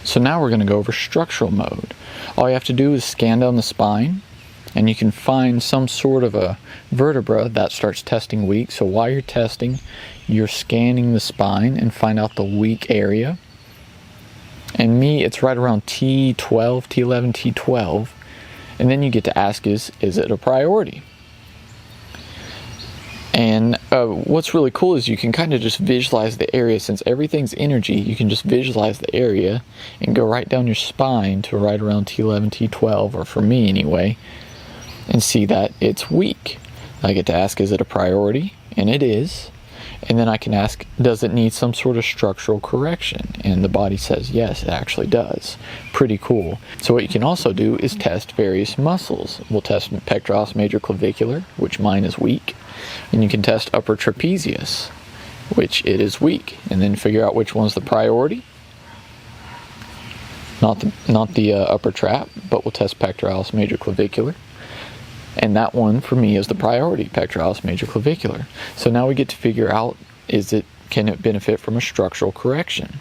So now we're going to go over structural mode. All you have to do is scan down the spine, and you can find some sort of a vertebra that starts testing weak. So while you're testing, you're scanning the spine and find out the weak area. And it's right around T12, T11, T12. And then you get to ask is it a priority? And what's really cool is you can kind of just visualize the area. Since everything's energy, you can just visualize the area and go right down your spine to right around T11, T12, or for me anyway, and see that it's weak. I get to ask, is it a priority? And it is. And then I can ask, does it need some sort of structural correction? And the body says, yes, it actually does. Pretty cool. So what you can also do is test various muscles. We'll test pectoralis major clavicular, which mine is weak. And you can test upper trapezius, which it is weak. And then figure out which one's the priority. Not the upper trap, but we'll test pectoralis major clavicular. And that one for me is the priority, pectoralis major clavicular. So now we get to figure out, can it benefit from a structural correction?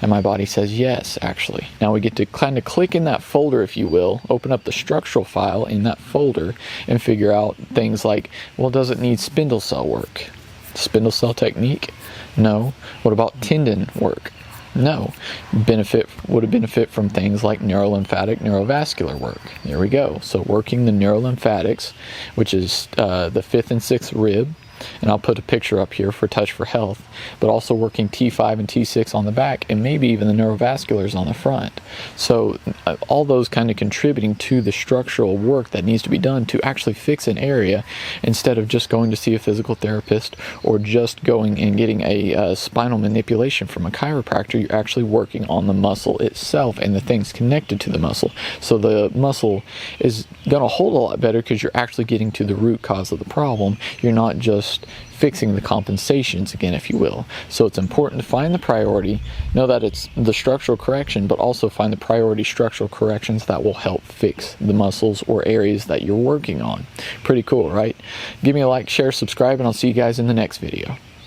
And my body says yes, actually. Now we get to kind of click in that folder, if you will, open up the structural file in that folder and figure out things like, well, does it need spindle cell work? Spindle cell technique? No. What about tendon work? No. Would it benefit from things like neurolymphatic, neurovascular work? There we go. So working the neurolymphatics, which is the 5th and 6th rib, and I'll put a picture up here for Touch for Health, but also working T5 and T6 on the back, and maybe even the neurovasculars on the front. So all those kind of contributing to the structural work that needs to be done to actually fix an area, instead of just going to see a physical therapist or just going and getting a spinal manipulation from a chiropractor. You're actually working on the muscle itself and the things connected to the muscle. So the muscle is going to hold a lot better because you're actually getting to the root cause of the problem. You're not just fixing the compensations again, if you will. So it's important to find the priority, know that it's the structural correction, but also find the priority structural corrections that will help fix the muscles or areas that you're working on. Pretty cool, right? Give me a like, share, subscribe, and I'll see you guys in the next video.